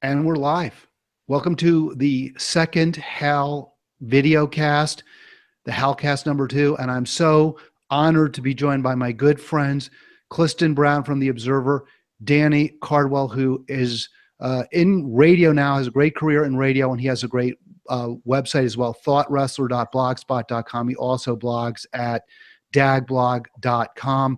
And we're live. Welcome to the second Hal video cast, the Halcast number 2. And I'm so honored to be joined by my good friends, Cliston Brown from The Observer, Danny Cardwell, who is in radio now, has a great career in radio, and he has a great website as well, thoughtwrestler.blogspot.com. He also blogs at dagblog.com.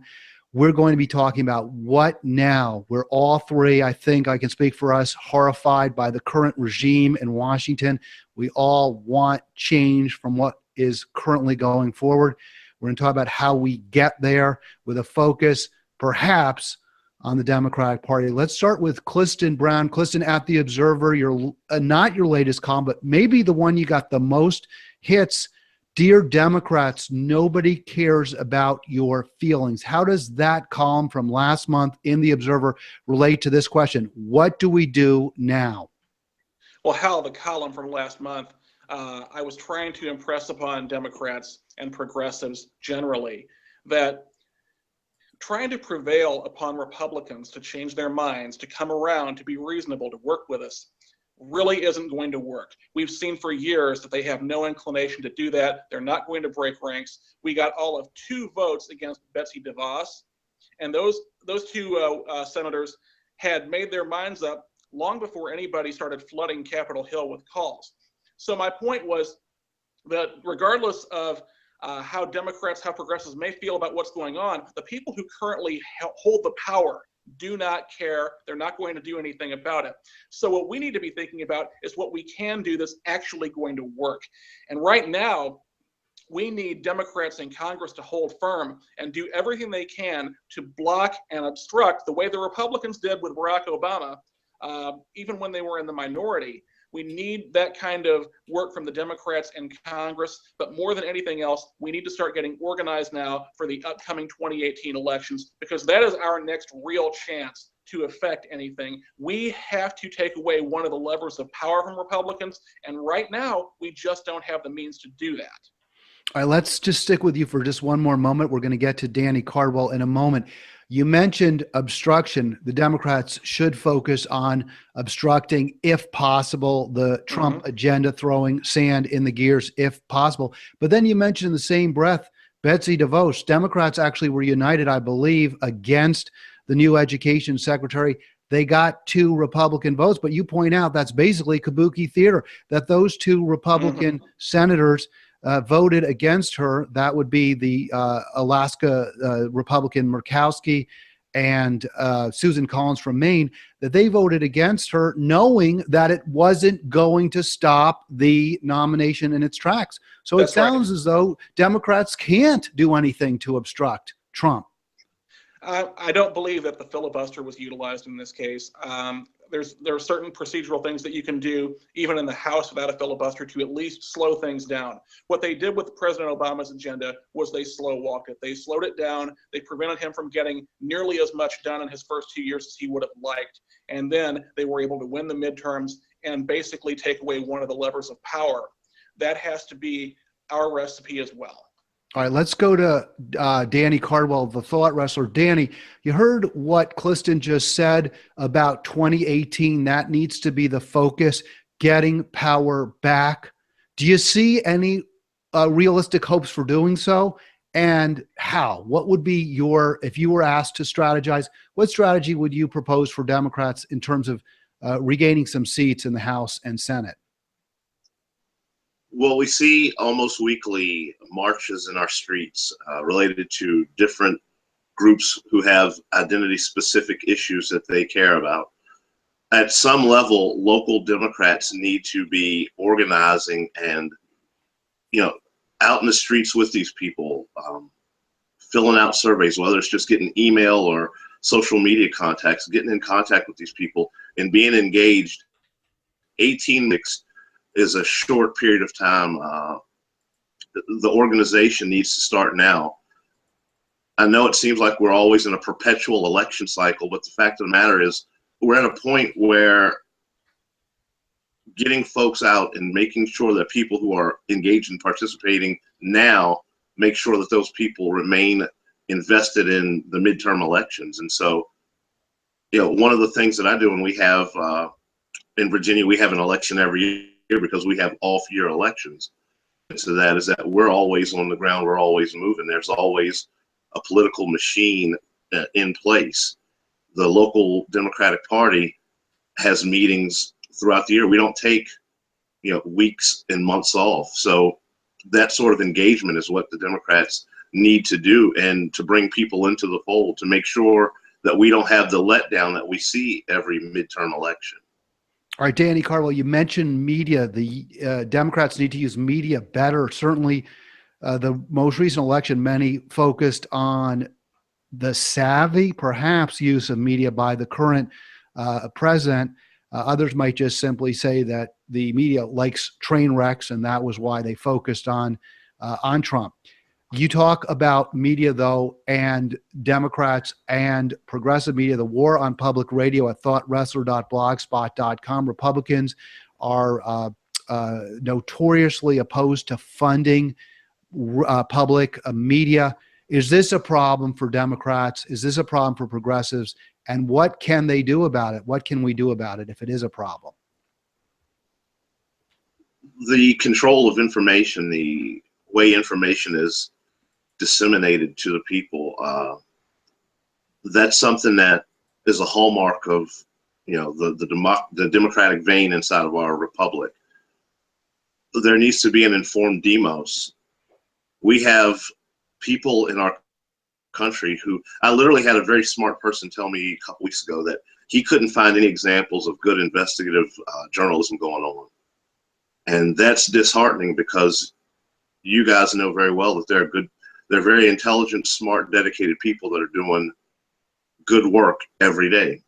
We're going to be talking about what now. We're all three, I think I can speak for us, horrified by the current regime in Washington. We all want change from what is currently going forward. We're going to talk about how we get there with a focus, perhaps, on the Democratic Party. Let's start with Cliston Brown. Cliston, at The Observer, you're not your latest column, but maybe the one you got the most hits. Dear Democrats, nobody cares about your feelings. How does that column from last month in The Observer relate to this question? What do we do now? Well, Hal, the column from last month, I was trying to impress upon Democrats and progressives generally that trying to prevail upon Republicans to change their minds, to come around, to be reasonable, to work with us, really isn't going to work. We've seen for years that they have no inclination to do that. They're not going to break ranks. We got all of 2 votes against Betsy DeVos, and those two senators had made their minds up long before anybody started flooding Capitol Hill with calls. So my point was that regardless of how Democrats, how progressives may feel about what's going on, the people who currently hold the power do not care. They're not going to do anything about it. So what we need to be thinking about is what we can do that's actually going to work. And right now, we need Democrats in Congress to hold firm and do everything they can to block and obstruct the way the Republicans did with Barack Obama, even when they were in the minority. We need that kind of work from the Democrats in Congress, but more than anything else, we need to start getting organized now for the upcoming 2018 elections, because that is our next real chance to affect anything. We have to take away one of the levers of power from Republicans, and right now, we just don't have the means to do that. All right, let's just stick with you for just one more moment. We're going to get to Danny Cardwell in a moment. You mentioned obstruction. The Democrats should focus on obstructing, if possible, the Trump agenda, throwing sand in the gears, if possible. But then you mentioned in the same breath, Betsy DeVos. Democrats actually were united, I believe, against the new education secretary. They got 2 Republican votes, but you point out that's basically kabuki theater, that those 2 Republican senators voted against her. That would be the Alaska Republican Murkowski and Susan Collins from Maine, that they voted against her knowing that it wasn't going to stop the nomination in its tracks. So it sounds as though Democrats can't do anything to obstruct Trump. I don't believe that the filibuster was utilized in this case. There are certain procedural things that you can do, even in the House without a filibuster, to at least slow things down. What they did with President Obama's agenda was they slow-walked it. They slowed it down. They prevented him from getting nearly as much done in his first 2 years as he would have liked. And then they were able to win the midterms and basically take away one of the levers of power. That has to be our recipe as well. All right, let's go to Danny Cardwell, the Thought Wrestler. Danny, you heard what Cliston just said about 2018. That needs to be the focus, getting power back. Do you see any realistic hopes for doing so? And how? What would be your, if you were asked to strategize, what strategy would you propose for Democrats in terms of regaining some seats in the House and Senate? Well, we see almost weekly marches in our streets related to different groups who have identity-specific issues that they care about. At some level, local Democrats need to be organizing and, out in the streets with these people, filling out surveys, whether it's just getting email or social media contacts, getting in contact with these people and being engaged. 18 weeks is a short period of time. The organization needs to start now. I know it seems like we're always in a perpetual election cycle, but the fact of the matter is we're at a point where getting folks out and making sure that people who are engaged in participating now make sure that those people remain invested in the midterm elections. And so, one of the things that I do when we have in Virginia, we have an election every year because we have off-year elections. So that is that we're always on the ground, we're always moving. There's always a political machine in place. The local Democratic Party has meetings throughout the year. We don't take, weeks and months off. So that sort of engagement is what the Democrats need to do, and to bring people into the fold to make sure that we don't have the letdown that we see every midterm election. All right, Danny Cardwell, you mentioned media. The Democrats need to use media better. Certainly, the most recent election, many focused on the savvy, perhaps, use of media by the current president. Others might just simply say that the media likes train wrecks, and that was why they focused on Trump. You talk about media, though, and Democrats and progressive media, the war on public radio at thoughtwrestler.blogspot.com. Republicans are notoriously opposed to funding public media. Is this a problem for Democrats? Is this a problem for progressives? And what can they do about it? What can we do about it if it is a problem? The control of information, the way information is disseminated to the people, that's something that is a hallmark of the democratic vein inside of our republic. There needs to be an informed demos. We have people in our country who, I literally had a very smart person tell me a couple weeks ago that he couldn't find any examples of good investigative journalism going on. And that's disheartening, because you guys know very well that they're very intelligent, smart, dedicated people that are doing good work every day.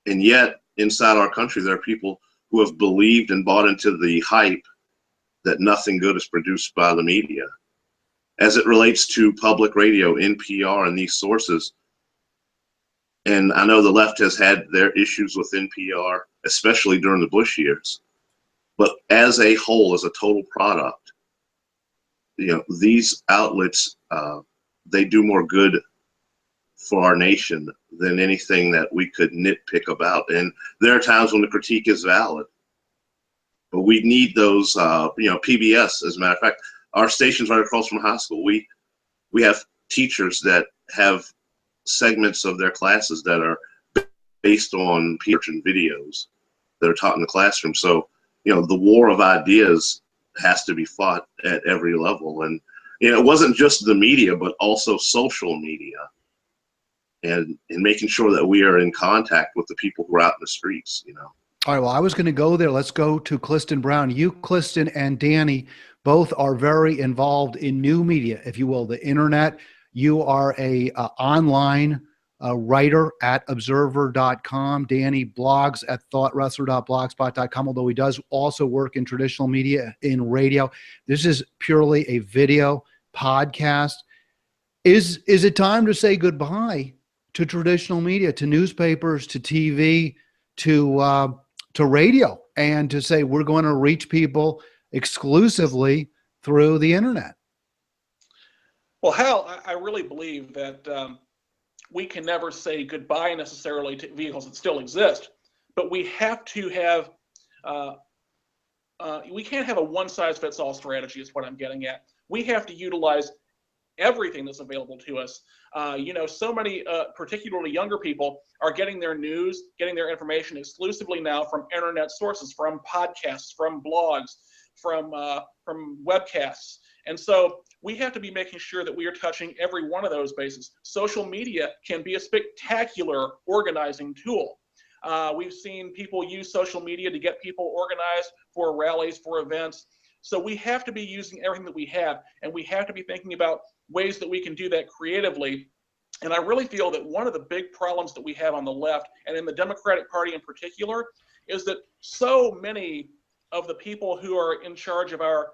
And yet, inside our country, there are people who have believed and bought into the hype that nothing good is produced by the media. As it relates to public radio, NPR, and these sources, and I know the left has had their issues with NPR, especially during the Bush years, but as a whole, as a total product, these outlets, they do more good for our nation than anything that we could nitpick about. And there are times when the critique is valid, but we need those, PBS, as a matter of fact, our station's right across from high school. We have teachers that have segments of their classes that are based on research and videos that are taught in the classroom. So, the war of ideas has to be fought at every level. And it wasn't just the media, but also social media, and making sure that we are in contact with the people who are out in the streets, All right, well, I was going to go there. Let's go to Cliston Brown. You, Cliston, and Danny both are very involved in new media, if you will, the internet. You are a online writer at observer.com. Danny blogs at thoughtwrestler.blogspot.com, although he does also work in traditional media, in radio. This is purely a video podcast. Is it time to say goodbye to traditional media, to newspapers, to TV, to radio, and to say we're going to reach people exclusively through the internet? Well, Hal, I really believe that we can never say goodbye necessarily to vehicles that still exist, but we have to have, we can't have a one-size-fits-all strategy is what I'm getting at. We have to utilize everything that's available to us. So many, particularly younger people, are getting their news, getting their information exclusively now from internet sources, from podcasts, from blogs, from webcasts. And so we have to be making sure that we are touching every one of those bases. Social media can be a spectacular organizing tool. We've seen people use social media to get people organized for rallies, for events. So we have to be using everything that we have, and we have to be thinking about ways that we can do that creatively. And I really feel that one of the big problems that we have on the left, and in the Democratic Party in particular, is that so many of the people who are in charge of our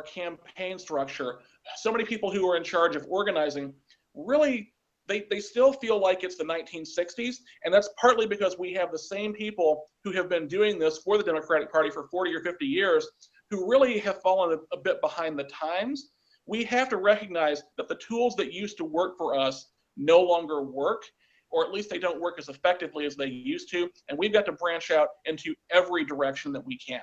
campaign structure, so many people who are in charge of organizing, really, they still feel like it's the 1960s. And that's partly because we have the same people who have been doing this for the Democratic Party for 40 or 50 years, who really have fallen a bit behind the times. We have to recognize that the tools that used to work for us no longer work. or at least they don't work as effectively as they used to. And we've got to branch out into every direction that we can.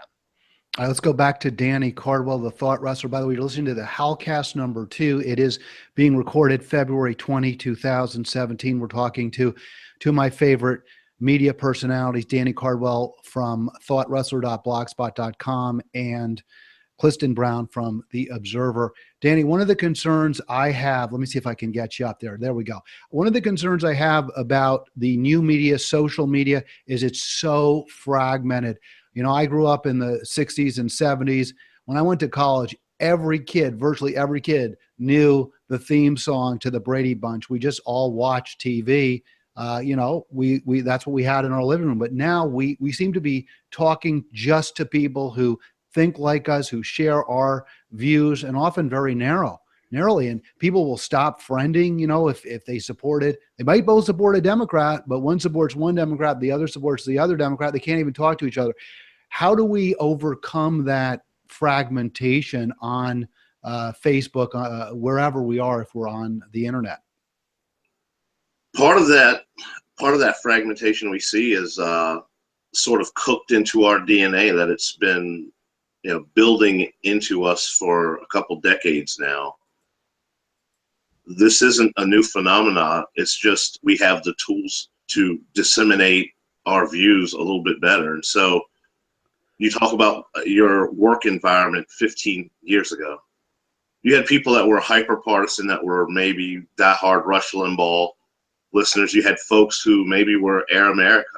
All right, let's go back to Danny Cardwell, the Thought Wrestler. By the way, you're listening to the Halcast number 2. It is being recorded February 20, 2017. We're talking to two of my favorite media personalities, Danny Cardwell from thoughtwrestler.blogspot.com and Cliston Brown from The Observer. Danny, one of the concerns I have, let me see if I can get you up there. There we go. One of the concerns I have about the new media, social media, is it's so fragmented. You know, I grew up in the 60s and 70s. When I went to college, every kid, virtually every kid, knew the theme song to the Brady Bunch. We just all watched TV. You know, we that's what we had in our living room. But now we seem to be talking just to people who think like us, who share our views, and often very narrowly. And people will stop friending, you know, if they support it. They might both support a Democrat, but one supports one Democrat, the other supports the other Democrat. They can't even talk to each other. How do we overcome that fragmentation on Facebook, wherever we are, if we're on the internet? Part of that fragmentation we see is sort of cooked into our DNA, that it's been, you know, building into us for a couple decades now. This isn't a new phenomenon. It's just we have the tools to disseminate our views a little bit better. And so you talk about your work environment 15 years ago. You had people that were hyper partisan, that were maybe diehard Rush Limbaugh listeners. You had folks who maybe were Air America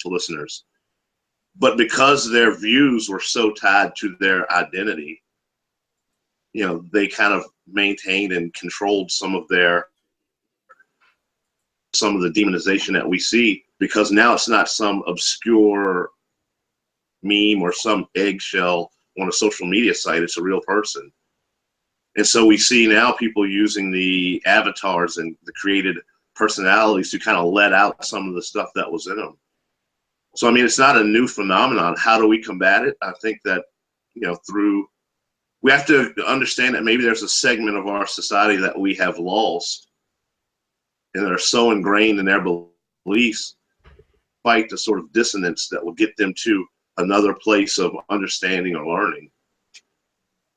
listeners. But because their views were so tied to their identity, you know, they kind of maintained and controlled some of the demonization that we see, because now it's not some obscure meme or some eggshell on a social media site. It's a real person. And so we see now people using the avatars and the created personalities to kind of let out some of the stuff that was in them. So, I mean, it's not a new phenomenon. How do we combat it? I think that, you know, we have to understand that maybe there's a segment of our society that we have lost, and that are so ingrained in their beliefs, fight the sort of dissonance that will get them to another place of understanding or learning.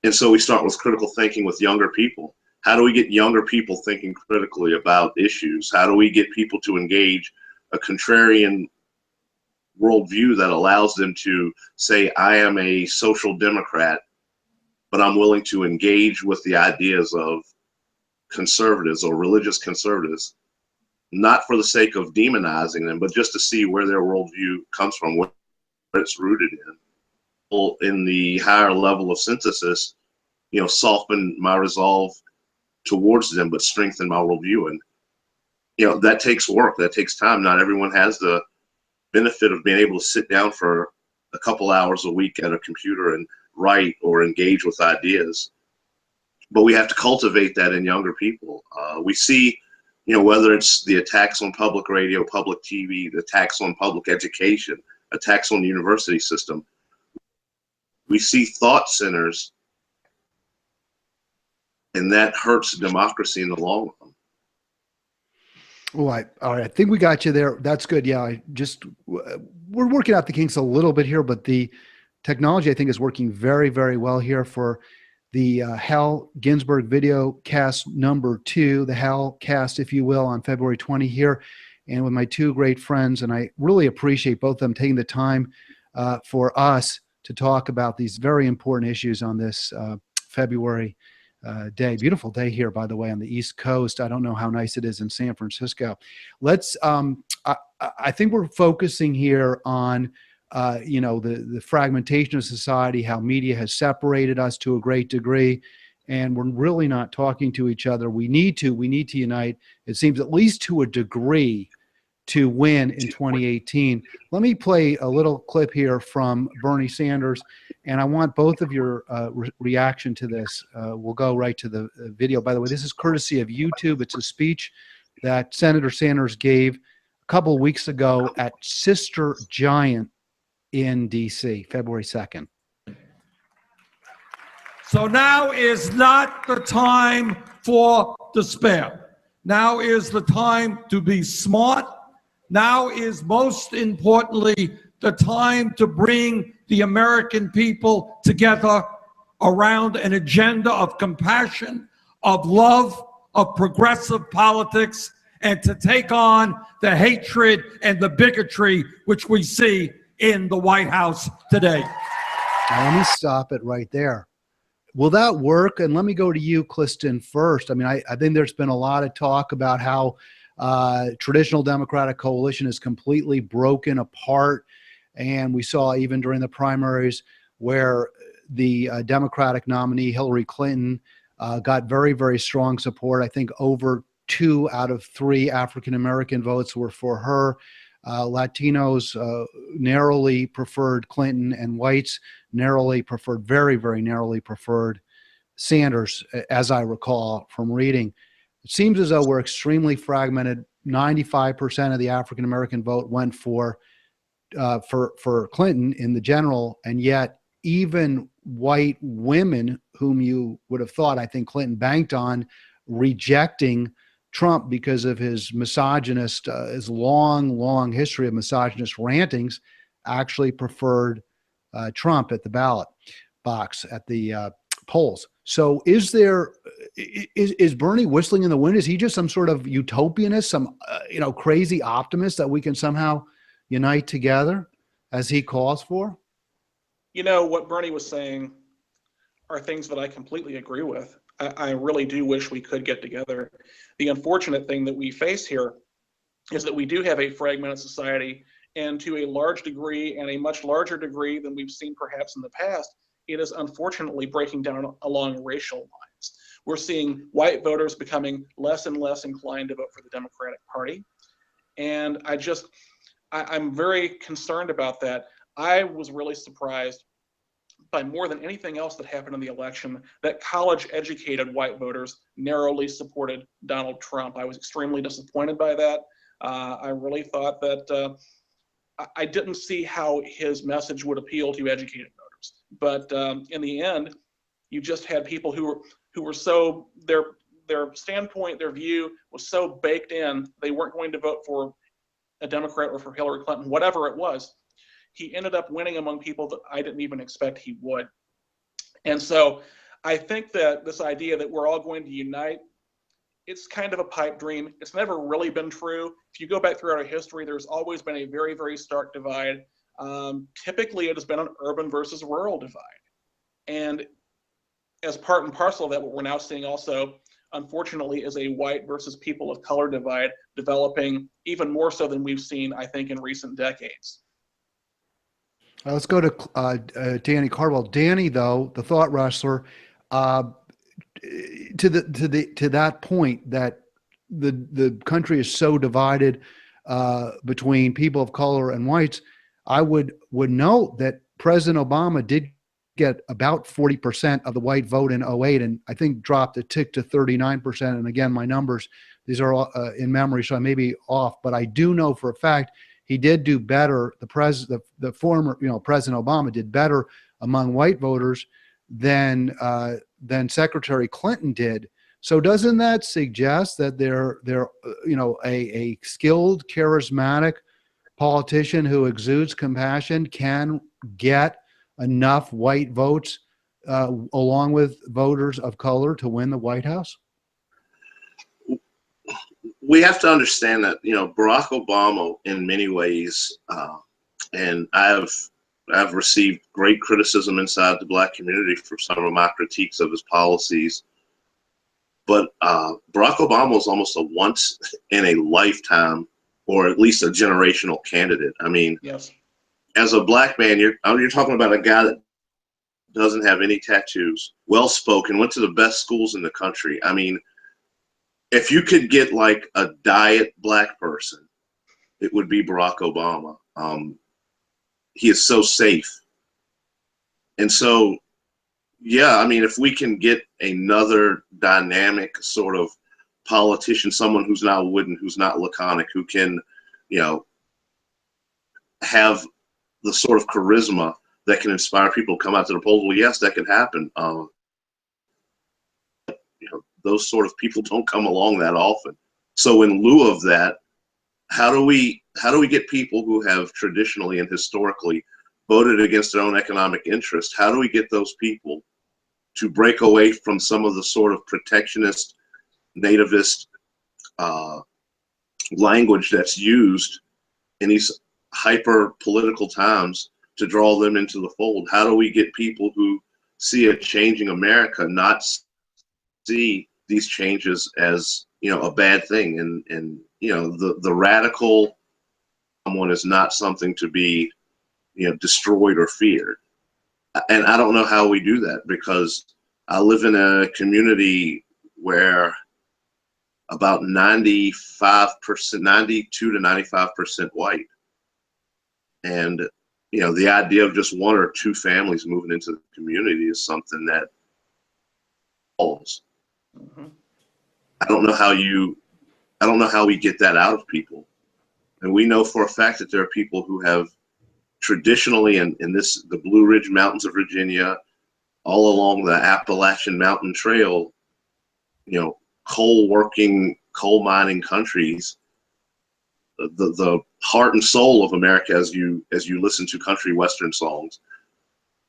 And so we start with critical thinking with younger people. How do we get younger people thinking critically about issues? How do we get people to engage a contrarian worldview that allows them to say, I am a social democrat, but I'm willing to engage with the ideas of conservatives or religious conservatives, not for the sake of demonizing them, but just to see where their worldview comes from, what it's rooted in. In the higher level of synthesis, you know, soften my resolve towards them, but strengthen my worldview. And, you know, that takes work, that takes time. Not everyone has the benefit of being able to sit down for a couple hours a week at a computer and write or engage with ideas. But we have to cultivate that in younger people. We see, you know, whether it's the attacks on public radio, public TV, the attacks on public education, attacks on the university system, we see thought centers, and that hurts democracy in the long run. All right. I think we got you there. That's good. Yeah. We're working out the kinks a little bit here, but the technology, I think, is working very, very well here for the Hal Ginsberg video cast number 2, the Halcast, if you will, on February 20 here, and with my two great friends. And I really appreciate both of them taking the time for us to talk about these very important issues on this February day. Beautiful day here, by the way, on the East Coast. I don't know how nice it is in San Francisco. Let's, I think we're focusing here on, you know, the fragmentation of society, how media has separated us to a great degree, and we're really not talking to each other. We need to unite, it seems, at least to a degree, to win in 2018. Let me play a little clip here from Bernie Sanders, and I want both of your reaction to this. We'll go right to the video. By the way, this is courtesy of YouTube. It's a speech that Senator Sanders gave a couple of weeks ago at Sister Giant in DC, February 2nd. So now is not the time for despair. Now is the time to be smart. Now is most importantly the time to bring the American people together around an agenda of compassion, of love, of progressive politics, and to take on the hatred and the bigotry which we see in the White House today. Now, let me stop it right there. Will that work? And let me go to you, Cliston, first. I mean, I think there's been a lot of talk about how traditional Democratic coalition is completely broken apart. And we saw even during the primaries where the Democratic nominee, Hillary Clinton, got very, very strong support. I think over 2 out of 3 African-American votes were for her. Latinos narrowly preferred Clinton, and whites narrowly preferred, very, very narrowly preferred Sanders, as I recall from reading. It seems as though we're extremely fragmented. 95% of the African-American vote went for Clinton in the general, and yet even white women whom you would have thought, I think Clinton banked on rejecting Trump because of his misogynist, his long history of misogynist rantings, actually preferred Trump at the ballot box at the polls. So is Bernie whistling in the wind? Is he just some sort of utopianist, some crazy optimist that we can somehow unite together as he calls for? What Bernie was saying are things that I completely agree with. I really do wish we could get together. The unfortunate thing that we face here is that we do have a fragmented society, and to a large degree, and a much larger degree than we've seen perhaps in the past, it is unfortunately breaking down along racial lines. We're seeing white voters becoming less and less inclined to vote for the Democratic Party. And I'm very concerned about that. I was really surprised by more than anything else that happened in the election that college-educated white voters narrowly supported Donald Trump. I was extremely disappointed by that. I really thought that I didn't see how his message would appeal to educated voters. But in the end, you just had people who were so, their standpoint, their view was so baked in, they weren't going to vote for a Democrat or for Hillary Clinton, whatever it was. He ended up winning among people that I didn't even expect he would. And so I think that this idea that we're all going to unite, it's kind of a pipe dream. It's never really been true. If you go back throughout our history, there's always been a very, very stark divide. Typically, it has been an urban versus rural divide. And as part and parcel of that, what we're now seeing also, unfortunately, is a white versus people of color divide developing even more so than we've seen, I think, in recent decades. Let's go to Danny Cardwell. Danny, though, the thought wrestler, to that point that the country is so divided between people of color and whites, I would note that President Obama did get about 40% of the white vote in 2008, and I think dropped a tick to 39%. And again, my numbers, these are all in memory, so I may be off, but I do know for a fact he did do better. The former, President Obama did better among white voters than Secretary Clinton did. So doesn't that suggest that they're a skilled, charismatic politician who exudes compassion can get enough white votes along with voters of color to win the White House? We have to understand that, Barack Obama in many ways, and I've received great criticism inside the Black community for some of my critiques of his policies. But Barack Obama was almost a once in a lifetime, or at least a generational candidate. I mean, yes. As a Black man, you're talking about a guy that doesn't have any tattoos, well-spoken, went to the best schools in the country. I mean, if you could get like a diet Black person, it would be Barack Obama. He is so safe. And so, yeah, I mean, if we can get another dynamic sort of politician, someone who's not wooden, who's not laconic, who can, have the sort of charisma that can inspire people to come out to the polls, well, yes, that can happen. Those sort of people don't come along that often. So in lieu of that, how do we get people who have traditionally and historically voted against their own economic interest? How do we get those people to break away from some of the sort of protectionist, nativist language that's used in these hyper political times to draw them into the fold? How do we get people who see a changing America not see these changes as, you know, a bad thing? And you know, the radical someone is not something to be, you know, destroyed or feared. And I don't know how we do that, because I live in a community where about 95%, 92 to 95% white. And, you know, the idea of just one or two families moving into the community is something that falls. I don't know how we get that out of people. And we know for a fact that there are people who have traditionally in the Blue Ridge Mountains of Virginia, all along the Appalachian Mountain Trail, you know, coal mining countries, the heart and soul of America as you listen to country western songs.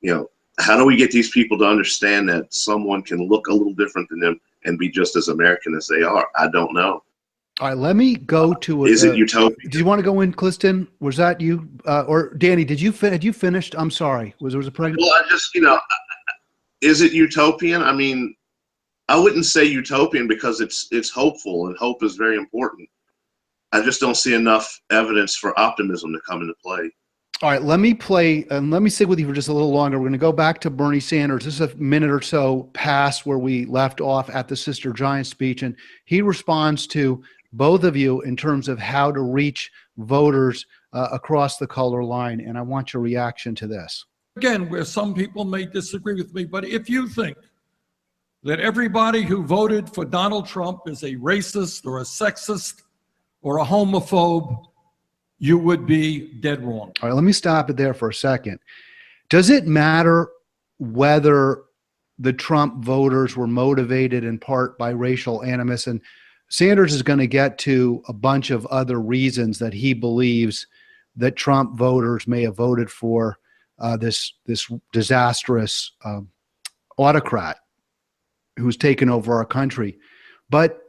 You know, how do we get these people to understand that someone can look a little different than them and be just as American as they are? I don't know. All right, let me go to. Is it utopian? Do you want to go in, Cliston? Was that you, or Danny? Had you finished? I'm sorry. Was a pregnant? Well, I just, you know, is it utopian? I mean, I wouldn't say utopian because it's hopeful, and hope is very important. I just don't see enough evidence for optimism to come into play. All right, let me play and let me stick with you for just a little longer. We're going to go back to Bernie Sanders. This is a minute or so past where we left off at the Sister Giant speech, and he responds to both of you in terms of how to reach voters across the color line, and I want your reaction to this. Again, where some people may disagree with me, but if you think that everybody who voted for Donald Trump is a racist or a sexist or a homophobe, you would be dead wrong. All right, let me stop it there for a second. Does it matter whether the Trump voters were motivated in part by racial animus? And Sanders is going to get to a bunch of other reasons that he believes that Trump voters may have voted for this disastrous autocrat who's taken over our country. But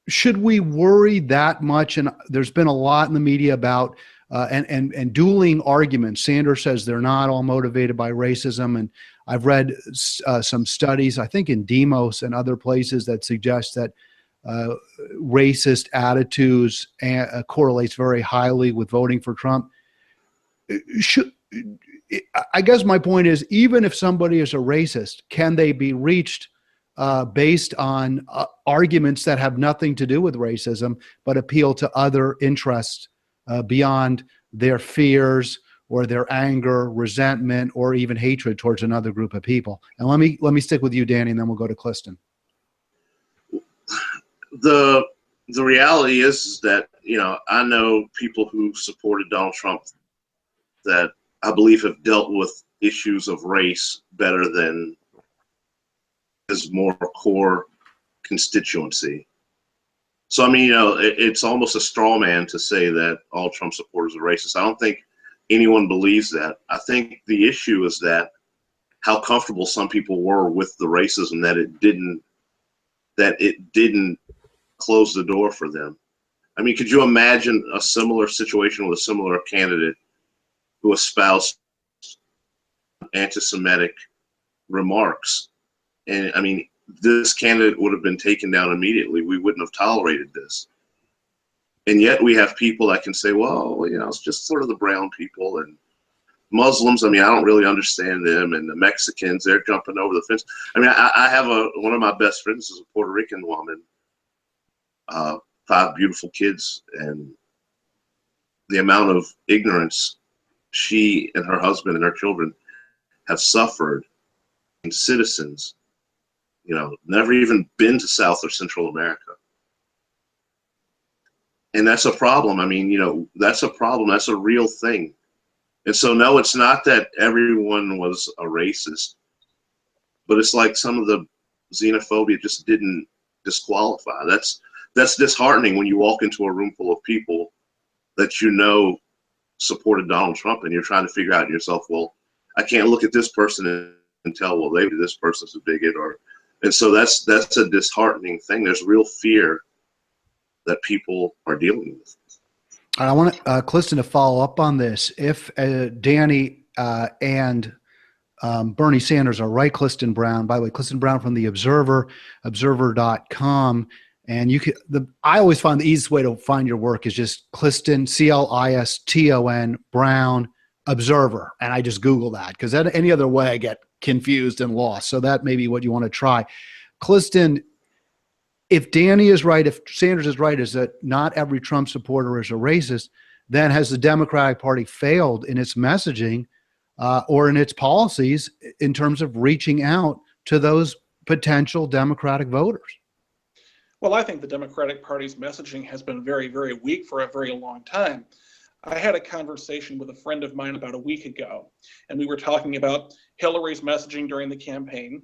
should we worry that much? And there's been a lot in the media about and dueling arguments. Sanders says they're not all motivated by racism, and I've read some studies, I think in Demos and other places, that suggest that racist attitudes correlates very highly with voting for Trump. I guess my point is, even if somebody is a racist, can they be reached based on arguments that have nothing to do with racism, but appeal to other interests beyond their fears or their anger, resentment, or even hatred towards another group of people? And let me stick with you, Danny, and then we'll go to Cliston. The reality is that, you know, I know people who supported Donald Trump that I believe have dealt with issues of race better than his more core constituency. So, I mean, you know, it's almost a straw man to say that all Trump supporters are racist. I don't think anyone believes that. I think the issue is that how comfortable some people were with the racism, that it didn't close the door for them. I mean, could you imagine a similar situation with a similar candidate who espoused anti-Semitic remarks? And I mean, this candidate would have been taken down immediately. We wouldn't have tolerated this. And yet we have people that can say, well, you know, it's just sort of the brown people and Muslims. I mean, I don't really understand them. And the Mexicans, they're jumping over the fence. I mean, I have one of my best friends is a Puerto Rican woman, 5 beautiful kids, and the amount of ignorance she and her husband and her children have suffered, and citizens, you know, never even been to South or Central America. And that's a problem. I mean, you know, that's a problem. That's a real thing. And so, no, it's not that everyone was a racist, but it's like some of the xenophobia just didn't disqualify. That's that's disheartening when you walk into a room full of people that you know supported Donald Trump, and you're trying to figure out yourself, well, I can't look at this person and tell, well, maybe this person's a bigot, and so that's a disheartening thing. There's real fear that people are dealing with. I want Cliston to follow up on this. If Danny and Bernie Sanders are right, Cliston Brown, by the way, Cliston Brown from the Observer, observer.com. And I always find the easiest way to find your work is just Cliston, Cliston Brown, Observer. And I just Google that, because any other way I get confused and lost. So that may be what you want to try. Cliston, if Danny is right, if Sanders is right, is that not every Trump supporter is a racist, then has the Democratic Party failed in its messaging or in its policies in terms of reaching out to those potential Democratic voters? Well, I think the Democratic Party's messaging has been very, very weak for a very long time. I had a conversation with a friend of mine about a week ago, and we were talking about Hillary's messaging during the campaign.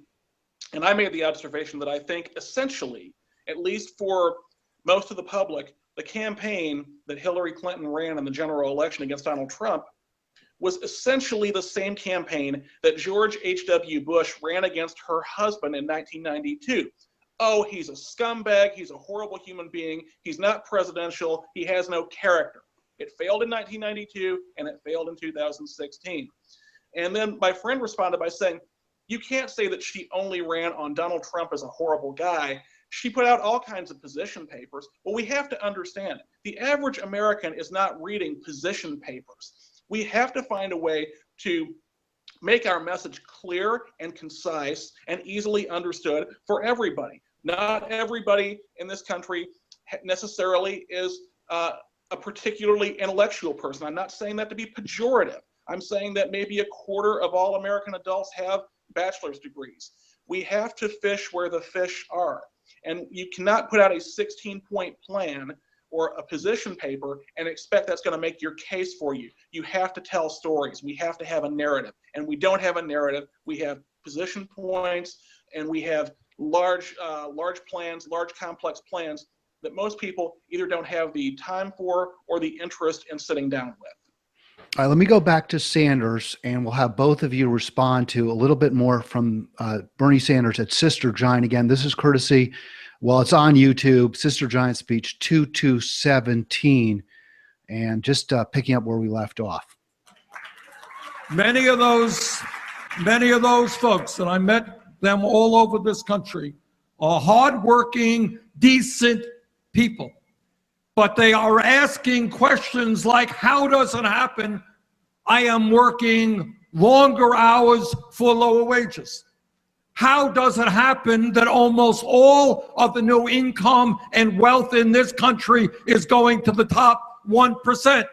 And I made the observation that I think essentially, at least for most of the public, the campaign that Hillary Clinton ran in the general election against Donald Trump was essentially the same campaign that George H.W. Bush ran against her husband in 1992. Oh, he's a scumbag, he's a horrible human being, he's not presidential, he has no character. It failed in 1992, and it failed in 2016. And then my friend responded by saying, you can't say that she only ran on Donald Trump as a horrible guy. She put out all kinds of position papers. Well, we have to understand, the average American is not reading position papers. We have to find a way to make our message clear and concise and easily understood for everybody. Not everybody in this country necessarily is a particularly intellectual person. I'm not saying that to be pejorative. I'm saying that maybe a quarter of all American adults have bachelor's degrees. We have to fish where the fish are. And you cannot put out a 16-point plan or a position paper and expect that's going to make your case for you. You have to tell stories. We have to have a narrative. And we don't have a narrative. We have position points, and we have large plans, large complex plans that most people either don't have the time for or the interest in sitting down with. All right, let me go back to Sanders, and we'll have both of you respond to a little bit more from Bernie Sanders at Sister Giant. Again, this is courtesy, well, it's on YouTube, Sister Giant speech 2217, and just picking up where we left off. Many of those folks, and I met them all over this country, are hardworking, decent people. But they are asking questions like, how does it happen I am working longer hours for lower wages? How does it happen that almost all of the new income and wealth in this country is going to the top 1%?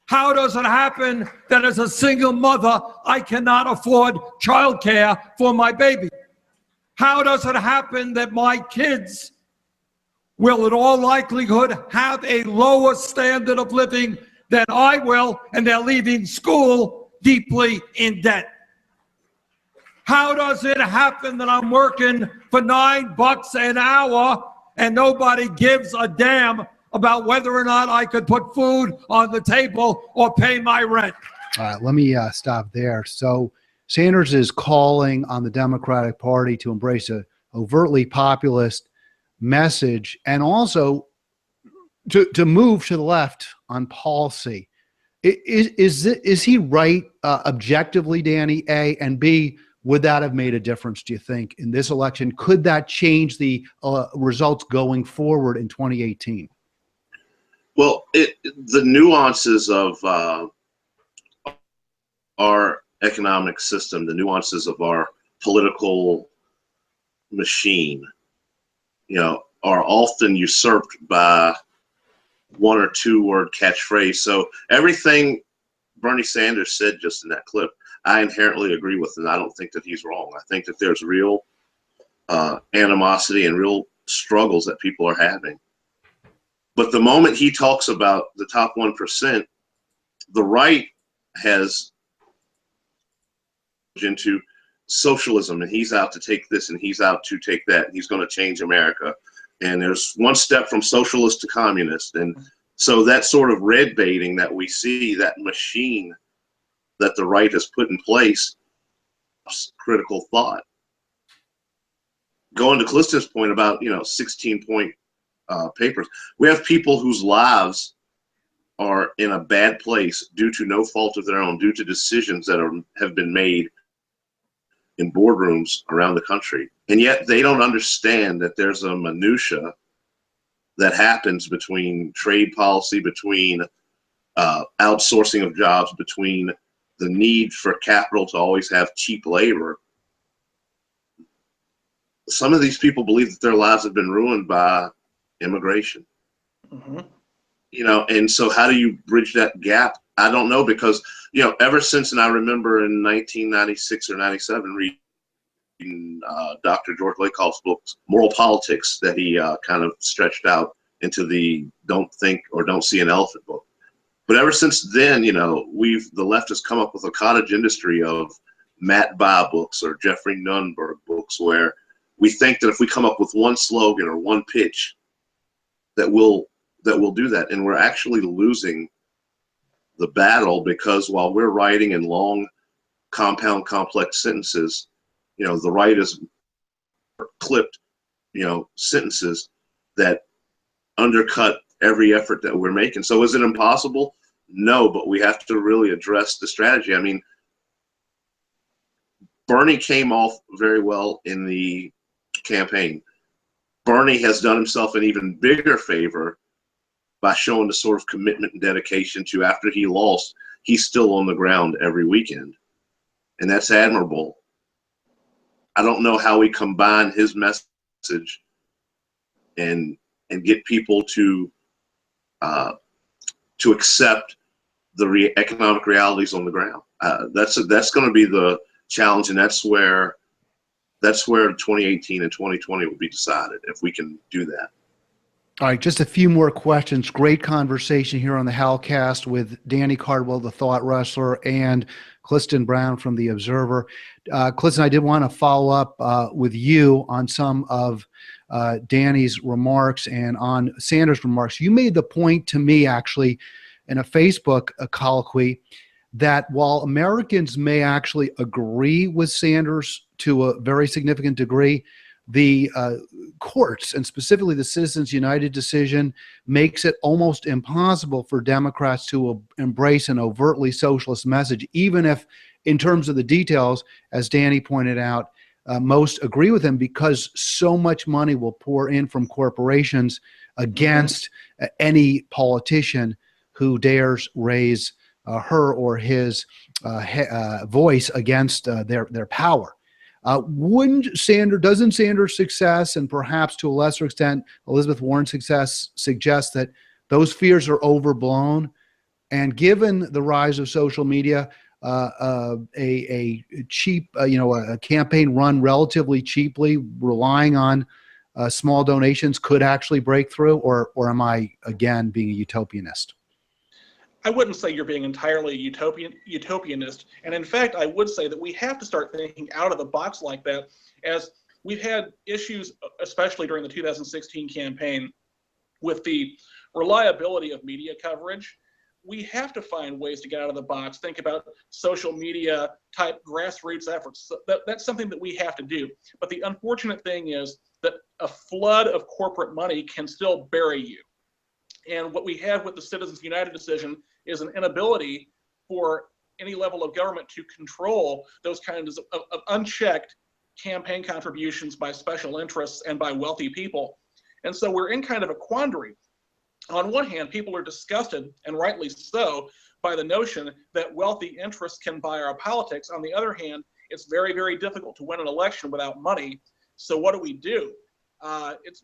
How does it happen that as a single mother, I cannot afford childcare for my baby? How does it happen that my kids will in all likelihood have a lower standard of living than I will, and they're leaving school deeply in debt? How does it happen that I'm working for $9 an hour and nobody gives a damn about whether or not I could put food on the table or pay my rent? All right, let me stop there. So Sanders is calling on the Democratic Party to embrace a overtly populist message and also to move to the left on policy. Is he right objectively, Danny, A, and B, would that have made a difference, do you think, in this election? Could that change the results going forward in 2018? Well, the nuances of our economic system, the nuances of our political machine, are often usurped by one or two word catchphrase. So everything Bernie Sanders said just in that clip, I inherently agree with, and I don't think that he's wrong. I think that there's real animosity and real struggles that people are having. But the moment he talks about the top 1%, the right has into socialism, and he's out to take this and he's out to take that, and he's going to change America. and there's one step from socialist to communist. And so that sort of red baiting that we see, that machine that the right has put in place, critical thought. Going to Cliston's point about 16-point papers, we have people whose lives are in a bad place due to no fault of their own, due to decisions that have been made in boardrooms around the country. And yet they don't understand that there's a minutia that happens between trade policy, between outsourcing of jobs, between the need for capital to always have cheap labor. Some of these people believe that their lives have been ruined by immigration. Mm-hmm. And so how do you bridge that gap? I don't know, because, ever since, and I remember in 1996 or 97 reading Dr. George Lakoff's book, Moral Politics, that he kind of stretched out into the Don't Think or Don't See an Elephant book. But ever since then, the left has come up with a cottage industry of Matt Ba books or Jeffrey Nunberg books, where we think that if we come up with one slogan or one pitch, that we'll do that. And we're actually losing the battle, because while we're writing in long, compound, complex sentences, the right is clipped, sentences that undercut every effort that we're making. So is it impossible? No, but we have to really address the strategy. I mean, Bernie came off very well in the campaign. Bernie has done himself an even bigger favor by showing the sort of commitment and dedication to, after he lost, he's still on the ground every weekend. And that's admirable. I don't know how we combine his message and get people to accept the economic realities on the ground. That's going to be the challenge, and that's where 2018 and 2020 will be decided, if we can do that. All right, just a few more questions. Great conversation here on the Halcast with Danny Cardwell, the Thoughtwrestler, and Cliston Brown from The Observer. Cliston, I did want to follow up with you on some of Danny's remarks and on Sanders' remarks. You made the point to me, actually, in a Facebook colloquy, that while Americans may actually agree with Sanders to a very significant degree, the courts, and specifically the Citizens United decision, makes it almost impossible for Democrats to embrace an overtly socialist message, even if, in terms of the details, as Danny pointed out, most agree with him, because so much money will pour in from corporations against any politician who dares raise her or his voice against their power. Doesn't Sanders' success, and perhaps to a lesser extent Elizabeth Warren's success, suggest that those fears are overblown? And given the rise of social media, a cheap, a campaign run relatively cheaply, relying on small donations, could actually break through? Or am I, again, being a utopianist? I wouldn't say you're being entirely utopianist. And in fact, I would say that we have to start thinking out of the box like that, as we've had issues, especially during the 2016 campaign, with the reliability of media coverage. We have to find ways to get out of the box, think about social media type grassroots efforts. That's something that we have to do. But the unfortunate thing is that a flood of corporate money can still bury you. And what we have with the Citizens United decision is an inability for any level of government to control those kinds of unchecked campaign contributions by special interests and by wealthy people. And so we're in kind of a quandary. On one hand, people are disgusted, and rightly so, by the notion that wealthy interests can buy our politics. On the other hand, it's very, very difficult to win an election without money. So what do?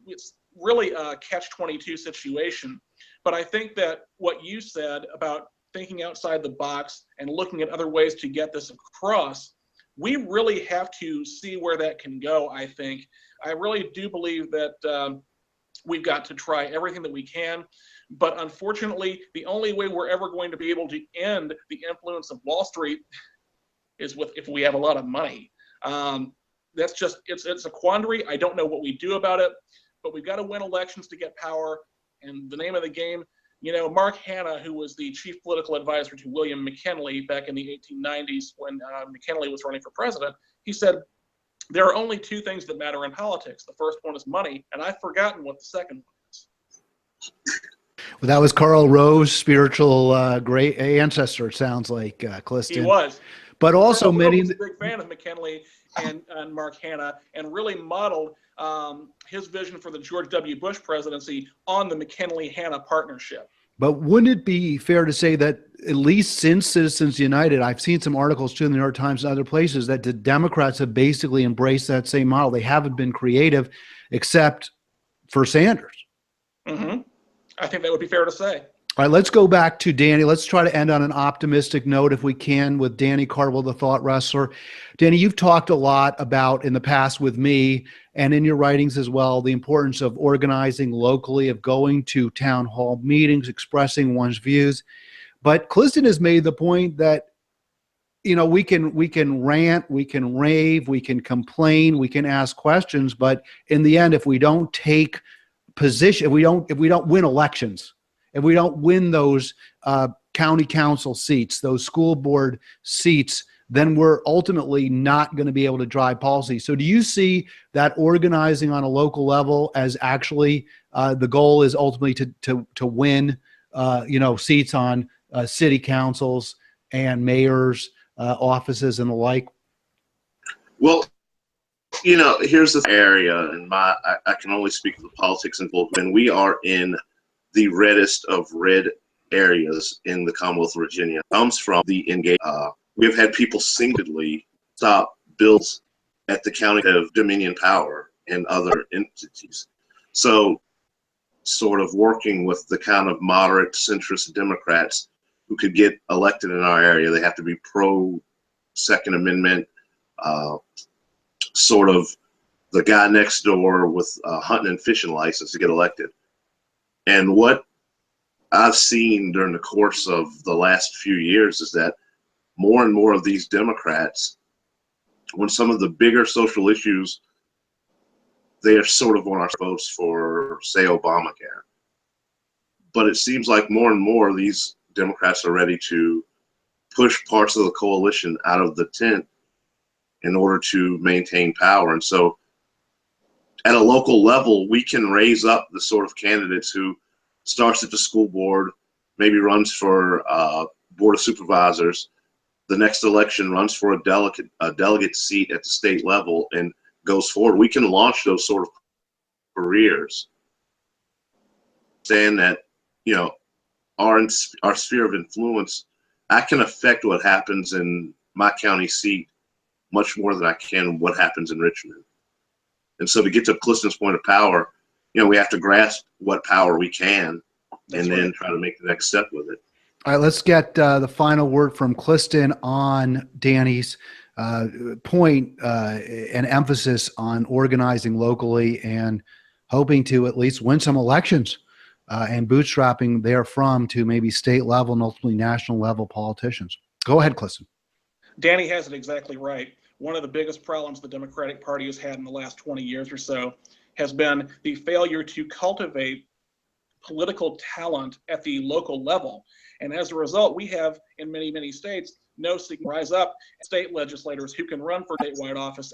It's really a catch-22 situation. But I think that what you said about thinking outside the box and looking at other ways to get this across, we really have to see where that can go, I think. I really do believe that we've got to try everything that we can. But unfortunately, the only way we're ever going to be able to end the influence of Wall Street is if we have a lot of money. That's just, it's a quandary. I don't know what we do about it. but we've got to win elections to get power. And the name of the game, you know, Mark Hanna, who was the chief political advisor to William McKinley back in the 1890s when McKinley was running for president, he said, there are only two things that matter in politics. The first one is money, and I've forgotten what the second one is. Well, that was Karl Rove's spiritual great ancestor, it sounds like, Cliston. He was. But also Karl many... Rove was a big fan of McKinley and Mark Hanna, and really modeled his vision for the George W. Bush presidency on the McKinley-Hanna partnership. But wouldn't it be fair to say that at least since Citizens United, I've seen some articles too in the New York Times and other places, that the Democrats have basically embraced that same model. They haven't been creative except for Sanders. Mm-hmm. I think that would be fair to say. All right, let's go back to Danny. Let's try to end on an optimistic note if we can with Danny Cardwell, the Thought Wrestler. Danny, you've talked a lot about in the past with me and in your writings as well, the importance of organizing locally, of going to town hall meetings, expressing one's views. But Cliston has made the point that, you know, we can rant, we can rave, we can complain, we can ask questions, but in the end, if we don't take position, if we don't win elections, if we don't win those county council seats, those school board seats, then we're ultimately not going to be able to drive policy. So do you see that organizing on a local level as actually the goal is ultimately to win, you know, seats on city councils and mayors' offices and the like? Well, you know, here's the area, and I can only speak to the politics involved, and we are in the reddest of red areas in the Commonwealth of Virginia. It comes from the engage. We have had people singularly stop bills at the county of Dominion Power and other entities. So sort of working with the kind of moderate centrist Democrats who could get elected in our area, they have to be pro Second Amendment, sort of the guy next door with a hunting and fishing license to get elected. And what I've seen during the course of the last few years is that more and more of these Democrats, when some of the bigger social issues, they are sort of on our posts for, say, Obamacare. But it seems like more and more these Democrats are ready to push parts of the coalition out of the tent in order to maintain power. And so at a local level, we can raise up the sort of candidates who starts at the school board, maybe runs for board of supervisors, the next election runs for a delegate seat at the state level and goes forward. We can launch those sort of careers, saying that, you know, our sphere of influence, I can affect what happens in my county seat much more than I can what happens in Richmond. And so to get to Cliston's point of power, you know, we have to grasp what power we can and then try to make the next step with it. All right, let's get the final word from Cliston on Danny's point and emphasis on organizing locally and hoping to at least win some elections and bootstrapping therefrom to maybe state level and ultimately national level politicians. Go ahead, Cliston. Danny has it exactly right. One of the biggest problems the Democratic Party has had in the last 20 years or so has been the failure to cultivate political talent at the local level. And as a result, we have in many, many states no rise up state legislators who can run for statewide office